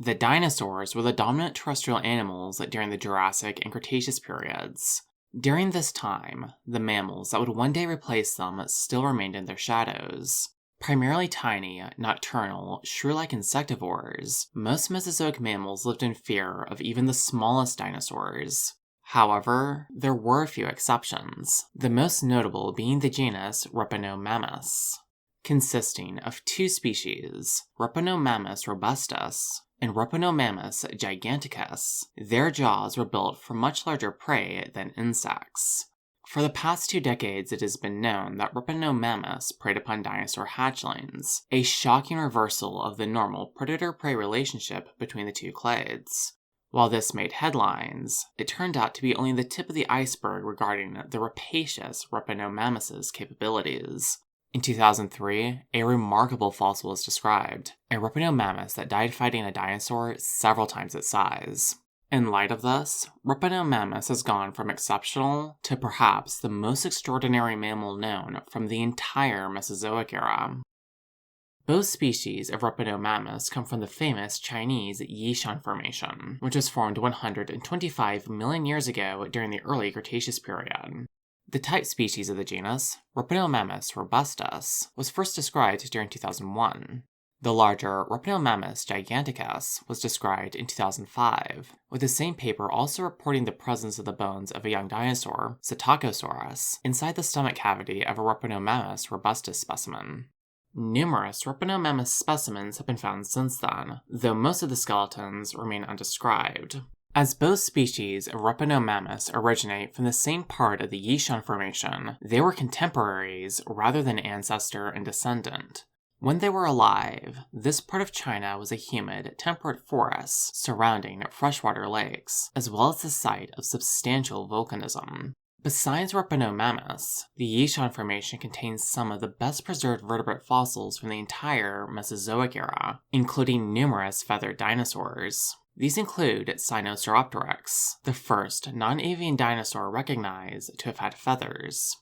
The dinosaurs were the dominant terrestrial animals during the Jurassic and Cretaceous periods. During this time, the mammals that would one day replace them still remained in their shadows. Primarily tiny, nocturnal, shrew-like insectivores, most Mesozoic mammals lived in fear of even the smallest dinosaurs. However, there were a few exceptions, the most notable being the genus Repenomamus, consisting of two species, Repenomamus robustus and Repenomamus giganticus. Their jaws were built for much larger prey than insects. For the past 2 decades, it has been known that Repenomamus preyed upon dinosaur hatchlings, a shocking reversal of the normal predator-prey relationship between the two clades. While this made headlines, it turned out to be only the tip of the iceberg regarding the rapacious Repenomamus's capabilities. In 2003, a remarkable fossil was described, a Repenomamus that died fighting a dinosaur several times its size. In light of this, Repenomamus has gone from exceptional to perhaps the most extraordinary mammal known from the entire Mesozoic era. Both species of Repenomamus come from the famous Chinese Yishan Formation, which was formed 125 million years ago during the early Cretaceous period. The type species of the genus, Repenomamus robustus, was first described during 2001. The larger Repenomamus giganticus was described in 2005, with the same paper also reporting the presence of the bones of a young dinosaur, Psittacosaurus, inside the stomach cavity of a Repenomamus robustus specimen. Numerous Repenomamus specimens have been found since then, though most of the skeletons remain undescribed. As both species of Repenomamus originate from the same part of the Yishan Formation, they were contemporaries rather than ancestor and descendant. When they were alive, this part of China was a humid, temperate forest surrounding freshwater lakes, as well as the site of substantial volcanism. Besides Repenomamus, the Yishan Formation contains some of the best preserved vertebrate fossils from the entire Mesozoic era, including numerous feathered dinosaurs. These include Sinosauropteryx, the first non-avian dinosaur recognized to have had feathers.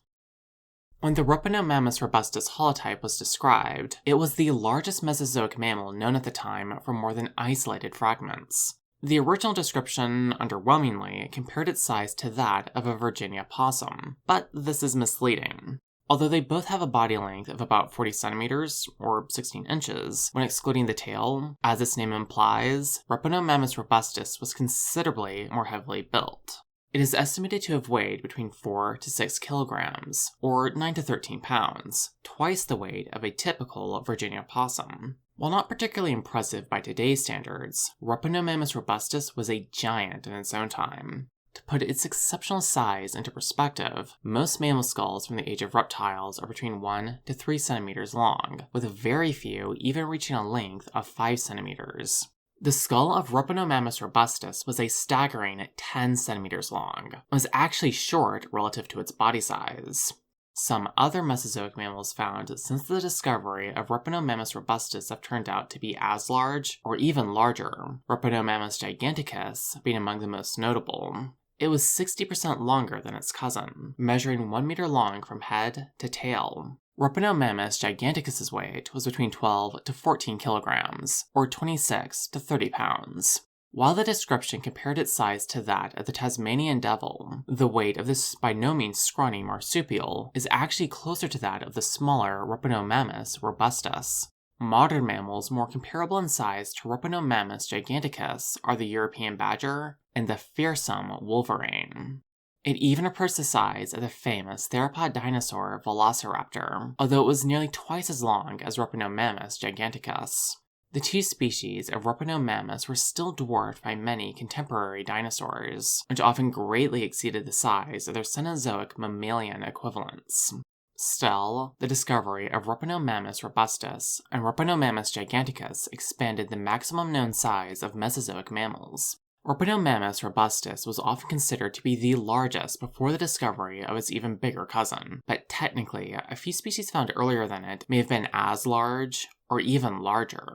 When the Repenomamus robustus holotype was described, it was the largest Mesozoic mammal known at the time from more than isolated fragments. The original description, underwhelmingly, compared its size to that of a Virginia possum, but this is misleading. Although they both have a body length of about 40 centimeters, or 16 inches, when excluding the tail, as its name implies, Repenomamus robustus was considerably more heavily built. It is estimated to have weighed between 4 to 6 kilograms, or 9 to 13 pounds, twice the weight of a typical Virginia possum. While not particularly impressive by today's standards, Repenomamus robustus was a giant in its own time. To put its exceptional size into perspective, most mammal skulls from the age of reptiles are between 1 to 3 centimeters long, with very few even reaching a length of 5 centimeters. The skull of Repenomamus robustus was a staggering 10 centimeters long, and was actually short relative to its body size. Some other Mesozoic mammals found since the discovery of Repenomamus robustus have turned out to be as large or even larger, Repenomamus giganticus being among the most notable. It was 60% longer than its cousin, measuring 1 meter long from head to tail. Repenomamus giganticus's weight was between 12 to 14 kilograms, or 26 to 30 pounds. While the description compared its size to that of the Tasmanian devil, the weight of this by no means scrawny marsupial is actually closer to that of the smaller Repenomamus robustus. Modern mammals more comparable in size to Repenomamus giganticus are the European badger and the fearsome wolverine. It even approached the size of the famous theropod dinosaur Velociraptor, although it was nearly twice as long as Repenomamus giganticus. The two species of Repenomamus were still dwarfed by many contemporary dinosaurs, which often greatly exceeded the size of their Cenozoic mammalian equivalents. Still, the discovery of Repenomamus robustus and Repenomamus giganticus expanded the maximum known size of Mesozoic mammals. Repenomamus robustus was often considered to be the largest before the discovery of its even bigger cousin, but technically, a few species found earlier than it may have been as large or even larger.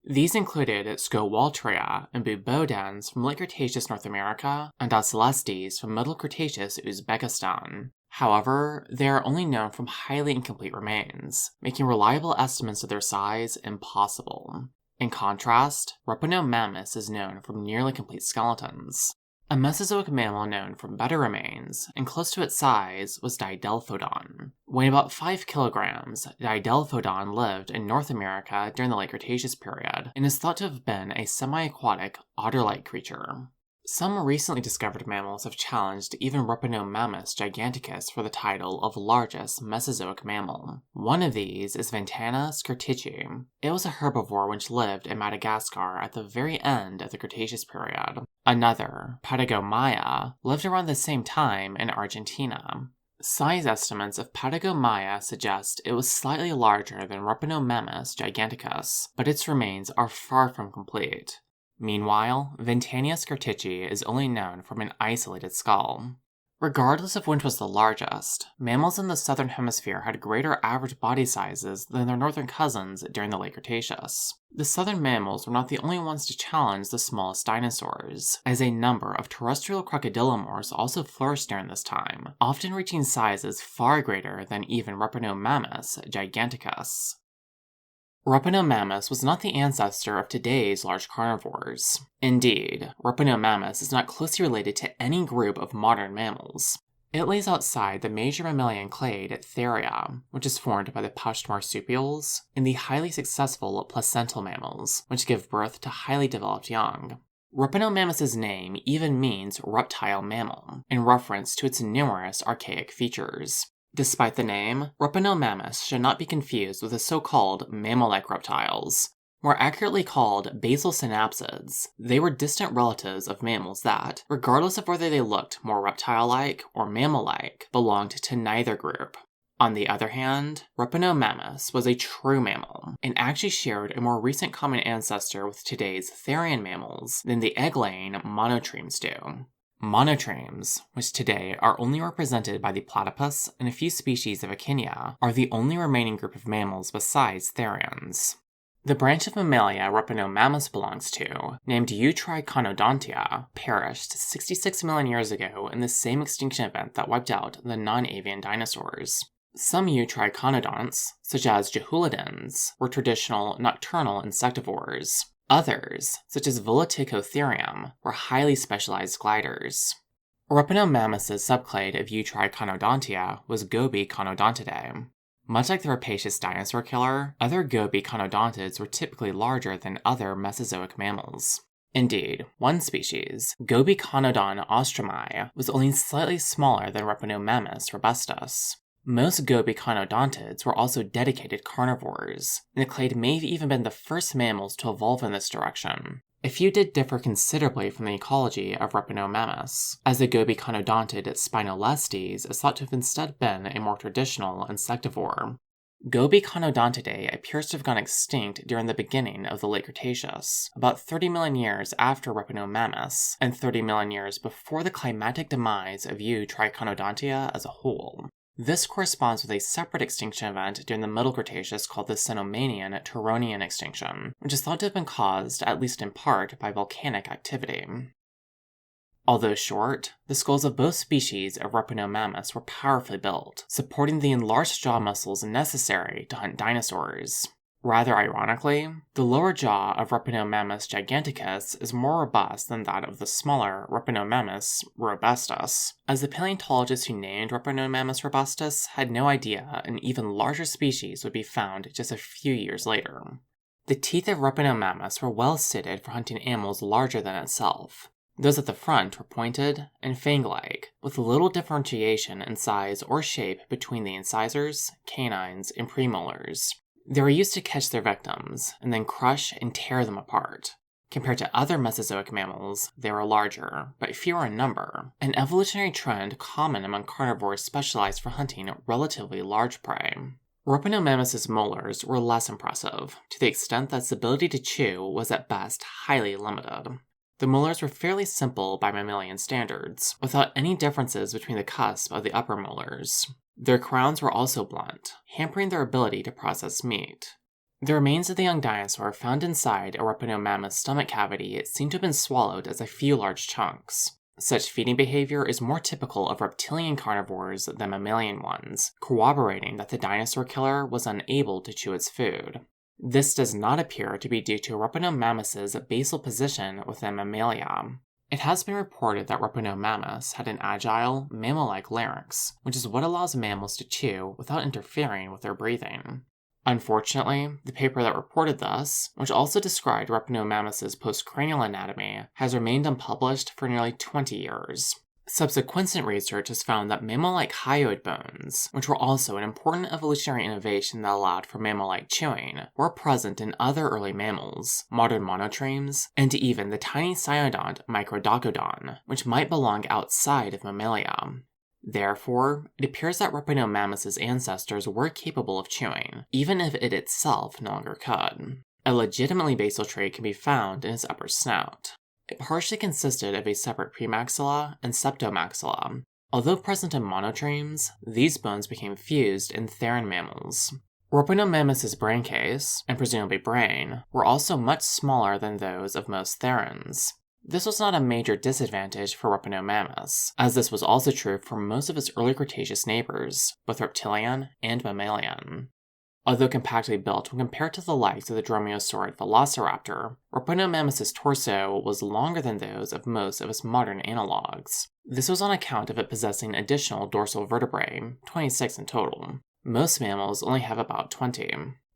These included Scowaltria and Bubodens from late Cretaceous North America and Ocelestes from Middle Cretaceous Uzbekistan. However, they are only known from highly incomplete remains, making reliable estimates of their size impossible. In contrast, Repenomamus is known from nearly complete skeletons. A Mesozoic mammal known from better remains, and close to its size, was Didelphodon. Weighing about 5 kilograms, Didelphodon lived in North America during the late Cretaceous period, and is thought to have been a semi-aquatic, otter-like creature. Some recently discovered mammals have challenged even Repenomamus giganticus for the title of largest Mesozoic mammal. One of these is Ventana skirtici. It was a herbivore which lived in Madagascar at the very end of the Cretaceous period. Another, Patagomaya, lived around the same time in Argentina. Size estimates of Patagomaya suggest it was slightly larger than Repenomamus giganticus, but its remains are far from complete. Meanwhile, Ventana skirtici is only known from an isolated skull. Regardless of which was the largest, mammals in the southern hemisphere had greater average body sizes than their northern cousins during the late Cretaceous. The southern mammals were not the only ones to challenge the smallest dinosaurs, as a number of terrestrial crocodilomorphs also flourished during this time, often reaching sizes far greater than even Repenomamus giganticus. Repenomamus was not the ancestor of today's large carnivores. Indeed, Repenomamus is not closely related to any group of modern mammals. It lays outside the major mammalian clade Theria, which is formed by the pouched marsupials, and the highly successful placental mammals, which give birth to highly developed young. Repenomamus's name even means reptile mammal, in reference to its numerous archaic features. Despite the name, Repenomamus should not be confused with the so-called mammal-like reptiles. More accurately called basal synapsids, they were distant relatives of mammals that, regardless of whether they looked more reptile-like or mammal-like, belonged to neither group. On the other hand, Repenomamus was a true mammal, and actually shared a more recent common ancestor with today's therian mammals than the egg-laying monotremes do. Monotremes, which today are only represented by the platypus and a few species of Echidna, are the only remaining group of mammals besides therians. The branch of Mammalia Repenomamus belongs to, named Eutriconodontia, perished 66 million years ago in the same extinction event that wiped out the non-avian dinosaurs. Some Eutriconodonts, such as Jehulidans, were traditional nocturnal insectivores. Others, such as Volaticotherium, were highly specialized gliders. Repenomamus's subclade of Eutriconodontia was Gobiconodontidae. Much like the rapacious dinosaur killer, other Gobiconodontids were typically larger than other Mesozoic mammals. Indeed, one species, Gobiconodon ostromi, was only slightly smaller than Repenomamus robustus. Most Gobiconodontids were also dedicated carnivores, and the clade may have even been the first mammals to evolve in this direction. A few did differ considerably from the ecology of Repenomamus, as the Gobiconodontid Spinolestes is thought to have instead been a more traditional insectivore. Gobiconodontidae appears to have gone extinct during the beginning of the late Cretaceous, about 30 million years after Repenomamus, and 30 million years before the climatic demise of Eutriconodontia as a whole. This corresponds with a separate extinction event during the Middle Cretaceous called the Cenomanian-Turonian extinction, which is thought to have been caused, at least in part, by volcanic activity. Although short, the skulls of both species of Repenomamus were powerfully built, supporting the enlarged jaw muscles necessary to hunt dinosaurs. Rather ironically, the lower jaw of Repenomamus giganticus is more robust than that of the smaller Repenomamus robustus, as the paleontologists who named Repenomamus robustus had no idea an even larger species would be found just a few years later. The teeth of Repenomamus were well suited for hunting animals larger than itself. Those at the front were pointed and fang-like, with little differentiation in size or shape between the incisors, canines, and premolars. They were used to catch their victims, and then crush and tear them apart. Compared to other Mesozoic mammals, they were larger, but fewer in number, an evolutionary trend common among carnivores specialized for hunting relatively large prey. Repenomamus's molars were less impressive, to the extent that its ability to chew was at best highly limited. The molars were fairly simple by mammalian standards, without any differences between the cusp of the upper molars. Their crowns were also blunt, hampering their ability to process meat. The remains of the young dinosaur found inside a Repenomamus stomach cavity seem to have been swallowed as a few large chunks. Such feeding behavior is more typical of reptilian carnivores than mammalian ones, corroborating that the dinosaur killer was unable to chew its food. This does not appear to be due to Repenomamus's basal position within Mammalia. It has been reported that Repenomamus had an agile, mammal-like larynx, which is what allows mammals to chew without interfering with their breathing. Unfortunately, the paper that reported this, which also described Repenomamus's postcranial anatomy, has remained unpublished for nearly 20 years. Subsequent research has found that mammal-like hyoid bones, which were also an important evolutionary innovation that allowed for mammal-like chewing, were present in other early mammals, modern monotremes, and even the tiny cynodont Microdocodon, which might belong outside of Mammalia. Therefore, it appears that Repenomamus's ancestors were capable of chewing, even if it itself no longer could. A legitimately basal trait can be found in its upper snout. It partially consisted of a separate premaxilla and septomaxilla. Although present in monotremes, these bones became fused in theron mammals. Repenomamus's brain case, and presumably brain, were also much smaller than those of most therons. This was not a major disadvantage for Repenomamus, as this was also true for most of its early Cretaceous neighbors, both reptilian and mammalian. Although compactly built when compared to the likes of the dromaeosaurid velociraptor, Repenomamus's torso was longer than those of most of its modern analogs. This was on account of it possessing additional dorsal vertebrae, 26 in total. Most mammals only have about 20.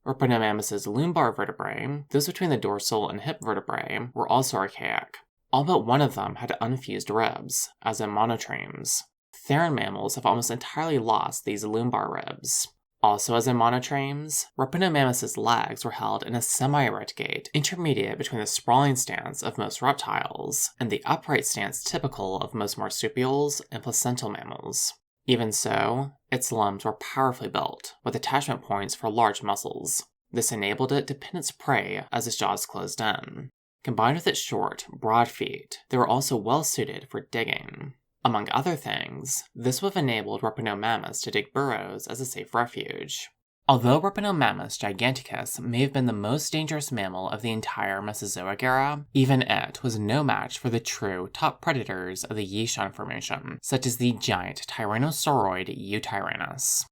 Repenomamus's lumbar vertebrae, those between the dorsal and hip vertebrae, were also archaic. All but one of them had unfused ribs, as in monotremes. Theron mammals have almost entirely lost these lumbar ribs. Also as in monotremes, Repenomamus's legs were held in a semi-erect gait, intermediate between the sprawling stance of most reptiles and the upright stance typical of most marsupials and placental mammals. Even so, its limbs were powerfully built, with attachment points for large muscles. This enabled it to pin its prey as its jaws closed in. Combined with its short, broad feet, they were also well suited for digging. Among other things, this would have enabled Repenomamus to dig burrows as a safe refuge. Although Repenomamus giganticus may have been the most dangerous mammal of the entire Mesozoic era, even it was no match for the true top predators of the Yishan Formation, such as the giant tyrannosauroid Eutyrannus.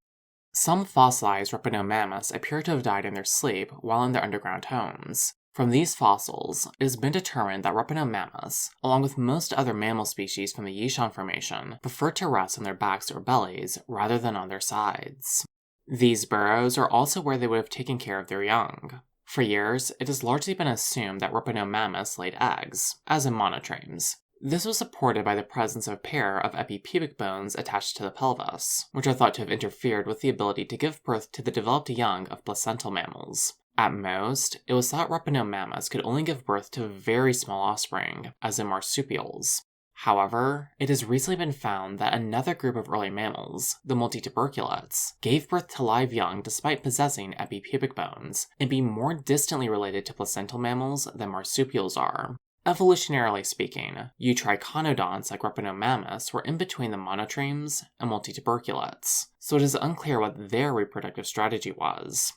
Some fossilized Repenomamus appear to have died in their sleep while in their underground homes. From these fossils, it has been determined that Repenomamus, along with most other mammal species from the Yishan Formation, prefer to rest on their backs or bellies rather than on their sides. These burrows are also where they would have taken care of their young. For years, it has largely been assumed that Repenomamus laid eggs, as in monotremes. This was supported by the presence of a pair of epipubic bones attached to the pelvis, which are thought to have interfered with the ability to give birth to the developed young of placental mammals. At most, it was thought Repenomamus could only give birth to very small offspring, as in marsupials. However, it has recently been found that another group of early mammals, the multituberculates, gave birth to live young despite possessing epipubic bones, and being more distantly related to placental mammals than marsupials are. Evolutionarily speaking, eutriconodonts like Repenomamus were in between the monotremes and multituberculates, so it is unclear what their reproductive strategy was.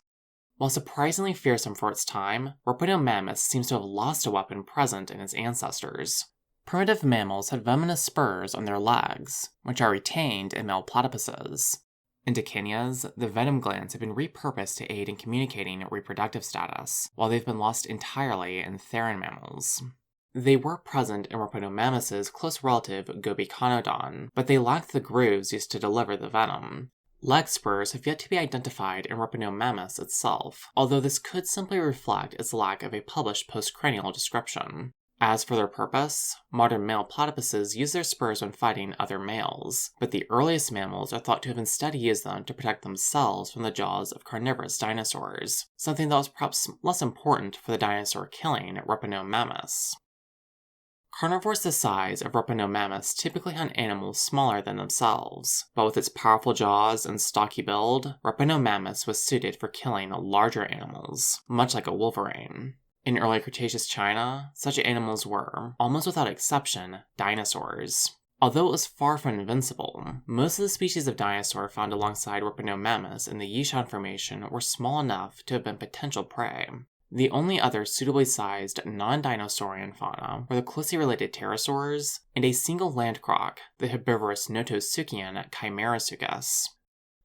While surprisingly fearsome for its time, Repenomamus seems to have lost a weapon present in its ancestors. Primitive mammals had venomous spurs on their legs, which are retained in male platypuses. In Dichynias, the venom glands have been repurposed to aid in communicating reproductive status, while they've been lost entirely in theron mammals. They were present in Repenomamus's close relative Gobiconodon, but they lacked the grooves used to deliver the venom. Leg spurs have yet to be identified in Repenomamus itself, although this could simply reflect its lack of a published postcranial description. As for their purpose, modern male platypuses use their spurs when fighting other males, but the earliest mammals are thought to have instead used them to protect themselves from the jaws of carnivorous dinosaurs, something that was perhaps less important for the dinosaur killing Repenomamus. Carnivores the size of Repenomamus typically hunt animals smaller than themselves, but with its powerful jaws and stocky build, Repenomamus was suited for killing larger animals, much like a wolverine. In early Cretaceous China, such animals were, almost without exception, dinosaurs. Although it was far from invincible, most of the species of dinosaur found alongside Repenomamus in the Yishan Formation were small enough to have been potential prey. The only other suitably sized non-dinosaurian fauna were the closely related pterosaurs and a single land croc, the herbivorous Notosuchian Chimaerosuchus.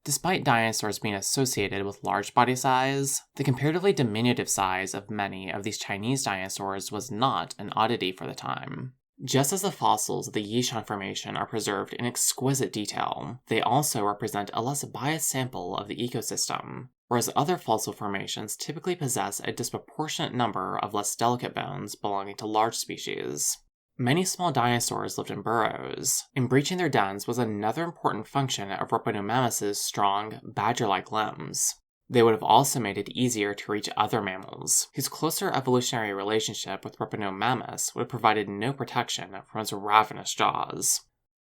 Despite dinosaurs being associated with large body size, the comparatively diminutive size of many of these Chinese dinosaurs was not an oddity for the time. Just as the fossils of the Yishan Formation are preserved in exquisite detail, they also represent a less biased sample of the ecosystem, whereas other fossil formations typically possess a disproportionate number of less delicate bones belonging to large species. Many small dinosaurs lived in burrows, and breaching their dens was another important function of Repenomamus' strong, badger-like limbs. They would have also made it easier to reach other mammals, whose closer evolutionary relationship with Repenomamus would have provided no protection from its ravenous jaws.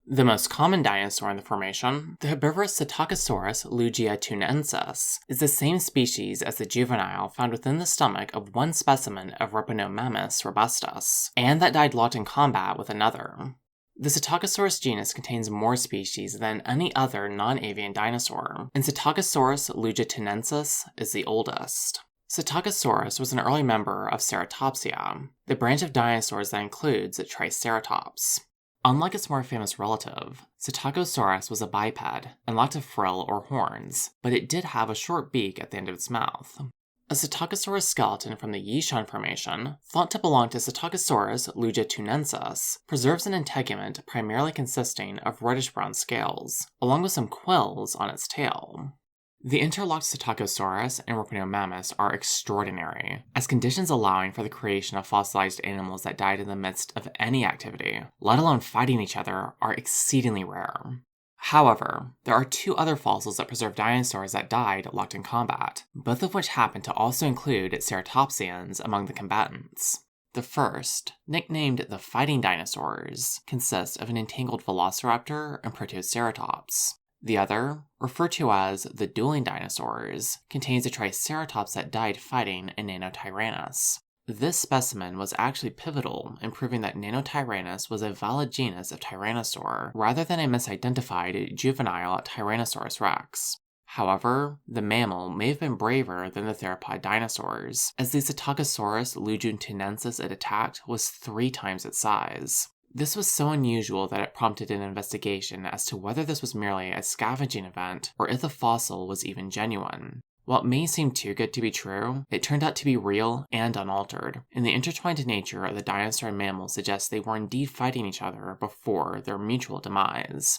The most common dinosaur in the formation, the herbivorous Psittacosaurus lugiatunensis, is the same species as the juvenile found within the stomach of one specimen of Repenomamus robustus, and that died locked in combat with another. The Psittacosaurus genus contains more species than any other non-avian dinosaur, and Psittacosaurus lugiatunensis is the oldest. Psittacosaurus was an early member of Ceratopsia, the branch of dinosaurs that includes Triceratops. Unlike its more famous relative, Psittacosaurus was a biped and lacked a frill or horns, but it did have a short beak at the end of its mouth. A Psittacosaurus skeleton from the Yishan Formation, thought to belong to Psittacosaurus lugiatunensis, preserves an integument primarily consisting of reddish-brown scales, along with some quills on its tail. The interlocked Psittacosaurus and Repenomamus are extraordinary, as conditions allowing for the creation of fossilized animals that died in the midst of any activity, let alone fighting each other, are exceedingly rare. However, there are two other fossils that preserve dinosaurs that died locked in combat, both of which happen to also include Ceratopsians among the combatants. The first, nicknamed the fighting dinosaurs, consists of an entangled velociraptor and protoceratops. The other, referred to as the dueling dinosaurs, contains a triceratops that died fighting a Nanotyrannus. This specimen was actually pivotal in proving that Nanotyrannus was a valid genus of Tyrannosaur, rather than a misidentified juvenile Tyrannosaurus rex. However, the mammal may have been braver than the theropod dinosaurs, as the Psittacosaurus lugiatunensis it attacked was 3 times its size. This was so unusual that it prompted an investigation as to whether this was merely a scavenging event or if the fossil was even genuine. While it may seem too good to be true, it turned out to be real and unaltered, and the intertwined nature of the dinosaur and mammal suggests they were indeed fighting each other before their mutual demise.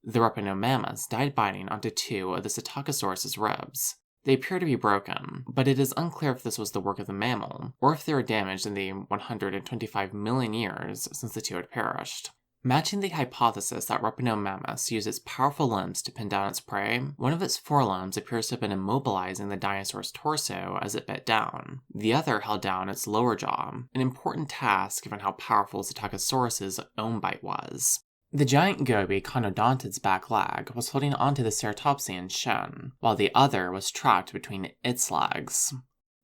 The Repenomamus died biting onto 2 of the Psittacosaurus's ribs. They appear to be broken, but it is unclear if this was the work of the mammal, or if they were damaged in the 125 million years since the 2 had perished. Matching the hypothesis that Repenomamus used its powerful limbs to pin down its prey, one of its forelimbs appears to have been immobilizing the dinosaur's torso as it bit down. The other held down its lower jaw, an important task given how powerful Psittacosaurus's own bite was. The giant goby Conodontid's back leg was holding onto the Ceratopsian's shin, while the other was trapped between its legs.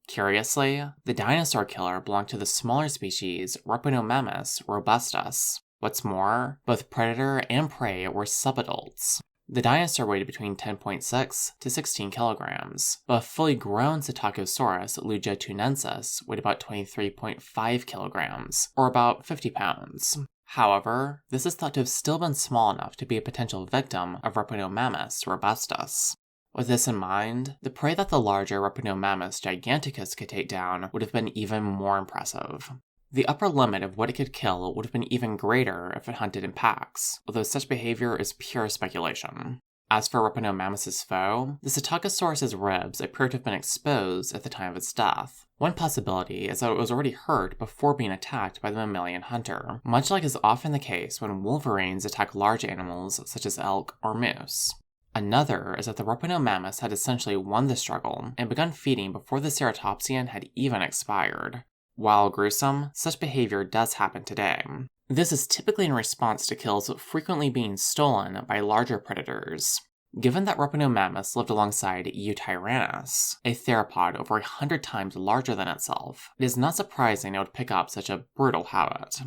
Curiously, the dinosaur killer belonged to the smaller species Repenomamus robustus. What's more, both predator and prey were subadults. The dinosaur weighed between 10.6 to 16 kilograms, but a fully grown Psittacosaurus lugiatunensis weighed about 23.5 kilograms, or about 50 pounds. However, this is thought to have still been small enough to be a potential victim of Repenomamus robustus. With this in mind, the prey that the larger Repenomamus giganticus could take down would have been even more impressive. The upper limit of what it could kill would have been even greater if it hunted in packs, although such behavior is pure speculation. As for Repenomamus' foe, the Psittacosaurus's ribs appear to have been exposed at the time of its death. One possibility is that it was already hurt before being attacked by the mammalian hunter, much like is often the case when wolverines attack large animals such as elk or moose. Another is that the Repenomamus had essentially won the struggle and begun feeding before the Ceratopsian had even expired. While gruesome, such behavior does happen today. This is typically in response to kills frequently being stolen by larger predators. Given that Repenomamus lived alongside Eutyrannus, a theropod over 100 times larger than itself, it is not surprising it would pick up such a brutal habit.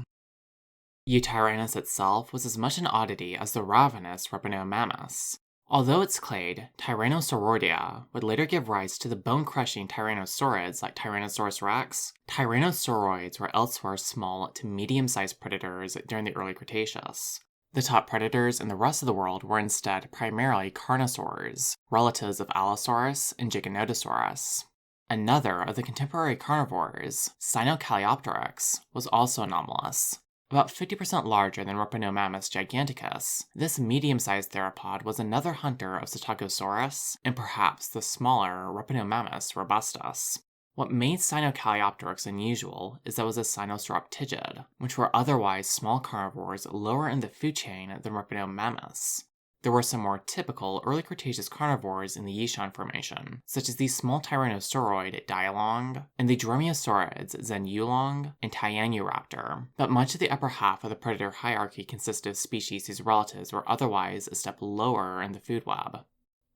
Eutyrannus itself was as much an oddity as the ravenous Repenomamus. Although its clade, Tyrannosauroidea, would later give rise to the bone-crushing tyrannosaurids like Tyrannosaurus rex, tyrannosauroids were elsewhere small to medium-sized predators during the early Cretaceous. The top predators in the rest of the world were instead primarily carnosaurs, relatives of Allosaurus and Giganotosaurus. Another of the contemporary carnivores, Sinocalliopteryx, was also anomalous. About 50% larger than Repenomamus giganticus, this medium-sized theropod was another hunter of Psittacosaurus and perhaps the smaller Repenomamus robustus. What made Sinocalliopteryx unusual is that it was a sinosauroptigid, which were otherwise small carnivores lower in the food chain than Repenomamus. There were some more typical early Cretaceous carnivores in the Yishan Formation, such as the small tyrannosauroid Dialong and the dromaeosaurids Zhenyulong and Tianuraptor, but much of the upper half of the predator hierarchy consisted of species whose relatives were otherwise a step lower in the food web.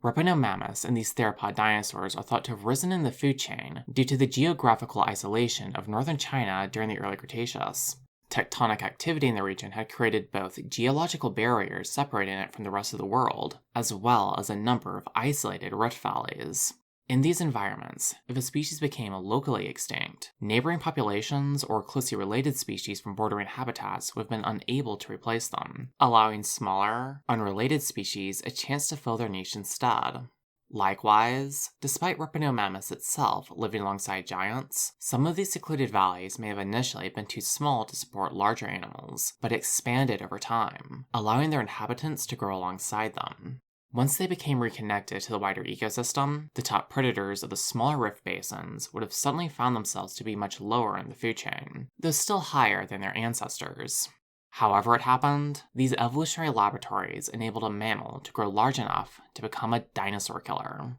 Repenomamus and these theropod dinosaurs are thought to have risen in the food chain due to the geographical isolation of northern China during the early Cretaceous. Tectonic activity in the region had created both geological barriers separating it from the rest of the world, as well as a number of isolated rift valleys. In these environments, if a species became locally extinct, neighboring populations or closely related species from bordering habitats would have been unable to replace them, allowing smaller, unrelated species a chance to fill their niche instead. Likewise, despite Repenomamus itself living alongside giants, some of these secluded valleys may have initially been too small to support larger animals, but expanded over time, allowing their inhabitants to grow alongside them. Once they became reconnected to the wider ecosystem, the top predators of the smaller rift basins would have suddenly found themselves to be much lower in the food chain, though still higher than their ancestors. However it happened, these evolutionary laboratories enabled a mammal to grow large enough to become a dinosaur killer.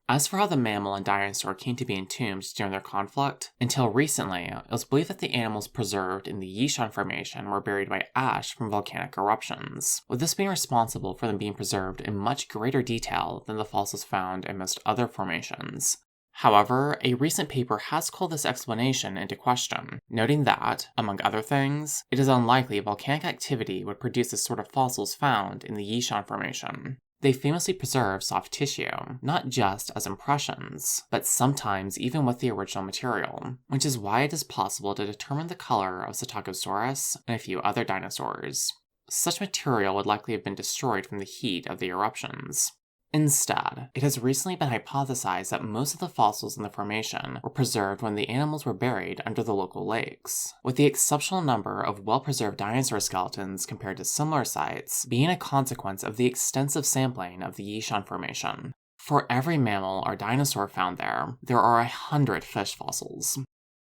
As for how the mammal and dinosaur came to be entombed during their conflict, until recently, it was believed that the animals preserved in the Yishan Formation were buried by ash from volcanic eruptions, with this being responsible for them being preserved in much greater detail than the fossils found in most other formations. However, a recent paper has called this explanation into question, noting that, among other things, it is unlikely volcanic activity would produce the sort of fossils found in the Yishan Formation. They famously preserve soft tissue, not just as impressions, but sometimes even with the original material, which is why it is possible to determine the color of Psittacosaurus and a few other dinosaurs. Such material would likely have been destroyed from the heat of the eruptions. Instead, it has recently been hypothesized that most of the fossils in the formation were preserved when the animals were buried under the local lakes, with the exceptional number of well-preserved dinosaur skeletons compared to similar sites being a consequence of the extensive sampling of the Yishan Formation. For every mammal or dinosaur found there are 100 fish fossils.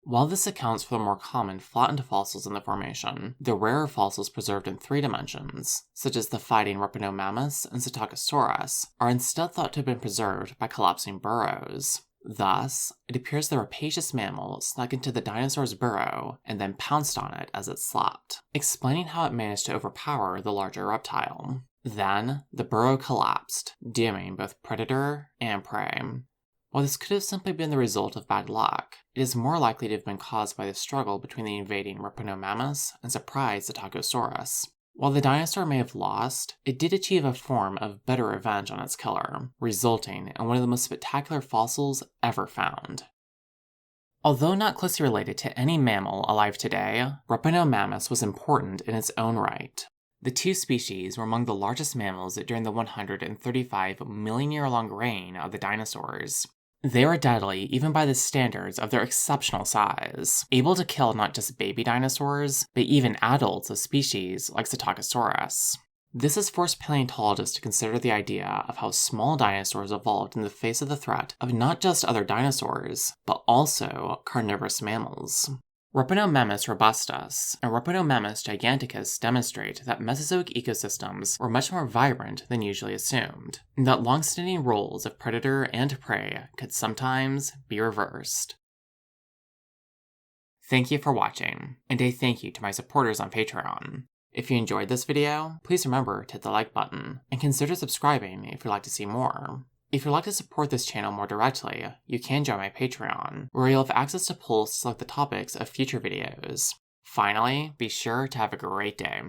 While this accounts for the more common flattened fossils in the formation, the rarer fossils preserved in 3 dimensions, such as the fighting Repenomamus and Psittacosaurus, are instead thought to have been preserved by collapsing burrows. Thus, it appears the rapacious mammal snuck into the dinosaur's burrow and then pounced on it as it slept, explaining how it managed to overpower the larger reptile. Then, the burrow collapsed, dooming both predator and prey. While this could have simply been the result of bad luck, it is more likely to have been caused by the struggle between the invading Repenomamus and surprised Psittacosaurus. While the dinosaur may have lost, it did achieve a form of bitter revenge on its killer, resulting in one of the most spectacular fossils ever found. Although not closely related to any mammal alive today, Repenomamus was important in its own right. The 2 species were among the largest mammals during the 135 million year long reign of the dinosaurs. They were deadly even by the standards of their exceptional size, able to kill not just baby dinosaurs, but even adults of species like Psittacosaurus. This has forced paleontologists to consider the idea of how small dinosaurs evolved in the face of the threat of not just other dinosaurs, but also carnivorous mammals. Repenomamus robustus and Repenomamus giganticus demonstrate that Mesozoic ecosystems were much more vibrant than usually assumed, and that long-standing roles of predator and prey could sometimes be reversed. Thank you for watching, and a thank you to my supporters on Patreon. If you enjoyed this video, please remember to hit the like button, and consider subscribing if you'd like to see more. If you'd like to support this channel more directly, you can join my Patreon, where you'll have access to polls to select the topics of future videos. Finally, be sure to have a great day.